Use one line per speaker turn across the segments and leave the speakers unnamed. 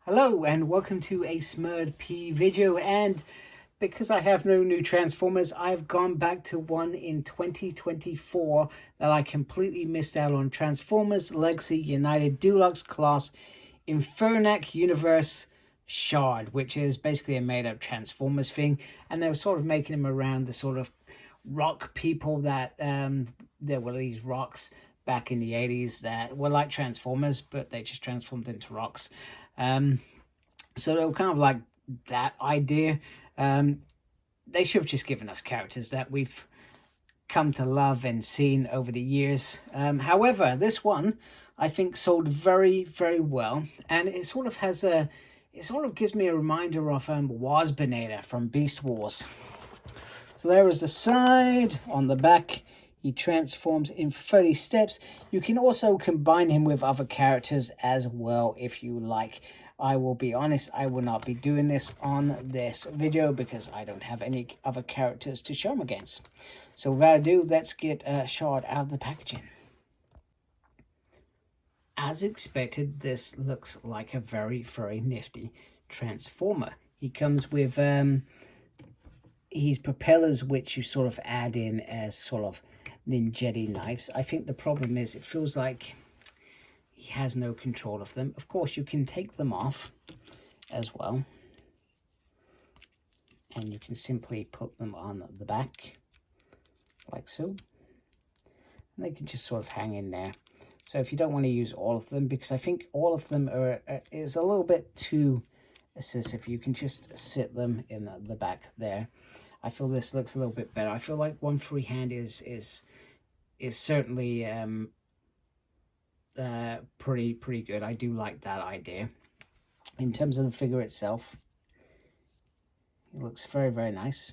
Hello and welcome to a SmurDP video, and because I have no new Transformers, I've gone back to one in 2024 that I completely missed out on. Transformers Legacy United Deluxe Class Infernac Universe Shard, which is basically a made-up Transformers thing, and they were sort of making him around the sort of rock people that there were these rocks back in the 80s that were like Transformers, but they just transformed into rocks. So they were kind of like that idea. They should have just given us characters that we've come to love and seen over the years. However, this one I think sold very, very well, and it sort of has a, it sort of gives me a reminder of Waspinator from Beast Wars. So there is the side. On the back, he transforms in 30 steps. You can also combine him with other characters as well if you like. I will be honest, I will not be doing this on this video because I don't have any other characters to show them against. So without ado, let's get Shard out of the packaging. As expected, this looks like a very, very nifty Transformer. He comes with his propellers, which you sort of add in as sort of ninjetti knives. I think the problem is it feels like he has no control of them. Of course, you can take them off as well, and you can simply put them on the back like so, and they can just sort of hang in there. So if you don't want to use all of them, because I think all of them is a little bit too excessive, you can just sit them in the back there. I feel this looks a little bit better. I feel like one freehand is certainly pretty good. I do like that idea. In terms of the figure itself, it looks very, very nice,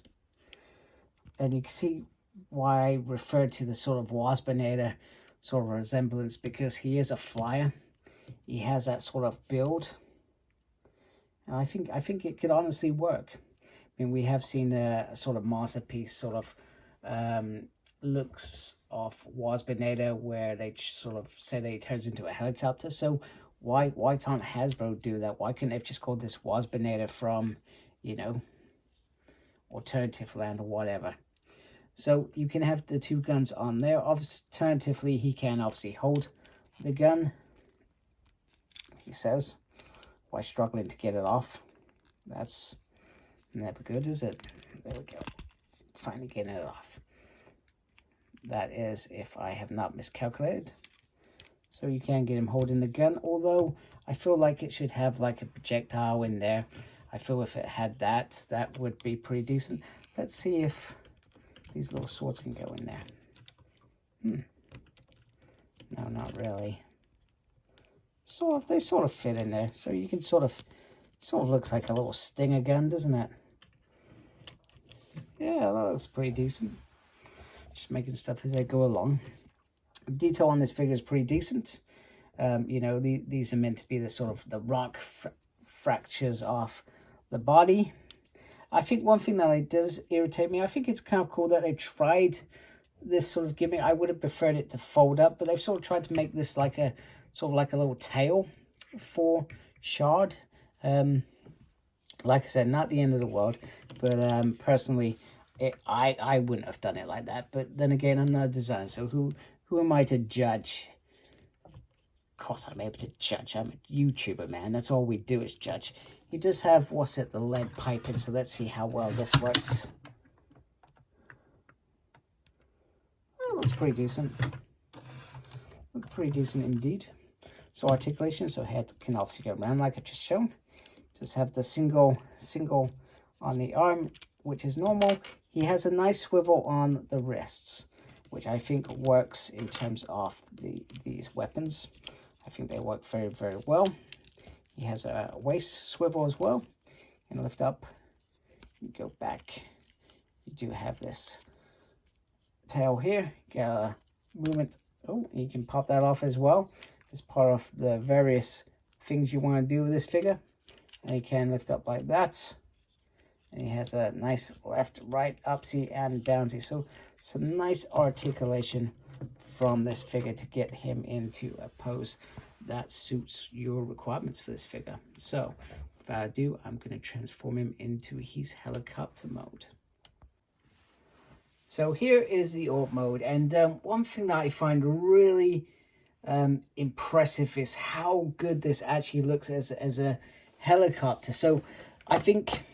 and you can see why I referred to the sort of Waspinator sort of resemblance, because he is a flyer. He has that sort of build, and I think it could honestly work. I mean, we have seen a sort of masterpiece sort of looks of Waspinator where they sort of say that he turns into a helicopter. So why can't Hasbro do that? Why couldn't they have just called this Waspinator from, you know, Alternative Land or whatever? So you can have the two guns on there. Alternatively, he can obviously hold the gun, he says, while struggling to get it off. That's never good, is it? There we go. Finally getting it off. That is, if I have not miscalculated. So you can get him holding the gun, although I feel like it should have like a projectile in there. I feel if it had that, that would be pretty decent. Let's see if these little swords can go in there. No, not really. They sort of fit in there. So you can sort of looks like a little Stinger gun, doesn't it? Yeah, that looks pretty decent. Just making stuff as I go along. Detail on this figure is pretty decent. You know, these are meant to be the sort of the rock fractures off the body. I think one thing that does irritate me, I think it's kind of cool that they tried this sort of gimmick. I would have preferred it to fold up, but they've sort of tried to make this like a sort of like a little tail for Shard. Like I said, not the end of the world, but personally, I wouldn't have done it like that. But then again, I'm not a designer, so who am I to judge? Of course I'm able to judge. I'm a YouTuber, man. That's all we do is judge. He does have, what's it, the lead piping, so let's see how well this works. Well, looks pretty decent. Looks pretty decent indeed. So articulation, so head can obviously go around like I've just shown. Just have the single on the arm, which is normal. He has a nice swivel on the wrists, which I think works in terms of these weapons. I think they work very, very well. He has a waist swivel as well. And lift up, you go back. You do have this tail here. Get a movement. Oh, you can pop that off as well as part of the various things you want to do with this figure. And he can lift up like that. And he has a nice left, right, upsy, and downsy. So some nice articulation from this figure to get him into a pose that suits your requirements for this figure. So without ado, I'm going to transform him into his helicopter mode. So here is the alt mode, and one thing that I find really impressive is how good this actually looks as a helicopter. So I think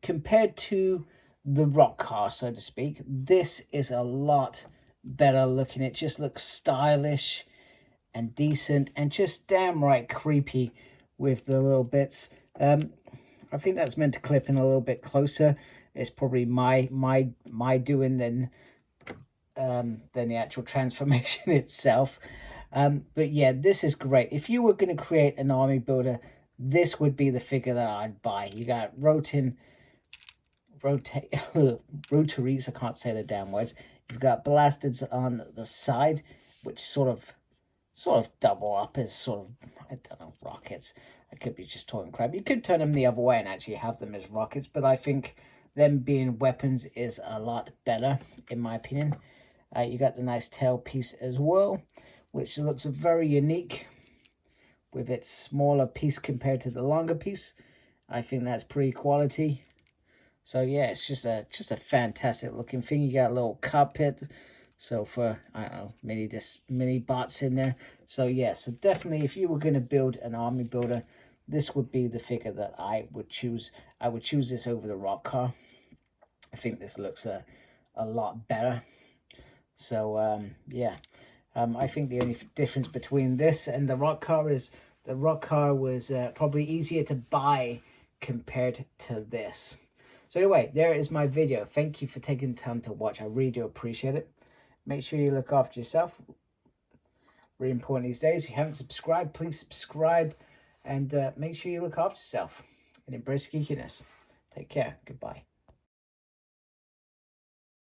compared to the rock car, so to speak, this is a lot better looking. It just looks stylish and decent and just damn right creepy with the little bits. I think that's meant to clip in a little bit closer. It's probably my doing than the actual transformation itself. But yeah, this is great. If you were going to create an army builder, this would be the figure that I'd buy. You got rotaries, I can't say the damn words. You've got blasters on the side, which sort of double up as sort of, I don't know, rockets. I could be just talking crap. You could turn them the other way and actually have them as rockets, but I think them being weapons is a lot better, in my opinion. You got the nice tail piece as well, which looks very unique with its smaller piece compared to the longer piece. I think that's pretty quality. So yeah, it's just a fantastic looking thing. You got a little cockpit, so for, I don't know, mini bots in there. So yeah, so definitely if you were going to build an army builder, this would be the figure that I would choose. I would choose this over the rock car. I think this looks a lot better. So yeah, I think the only difference between this and the rock car is the rock car was probably easier to buy compared to this. So anyway, there is my video. Thank you for taking the time to watch. I really do appreciate it. Make sure you look after yourself. Really important these days. If you haven't subscribed, please subscribe. And make sure you look after yourself and embrace geekiness. Take care. Goodbye.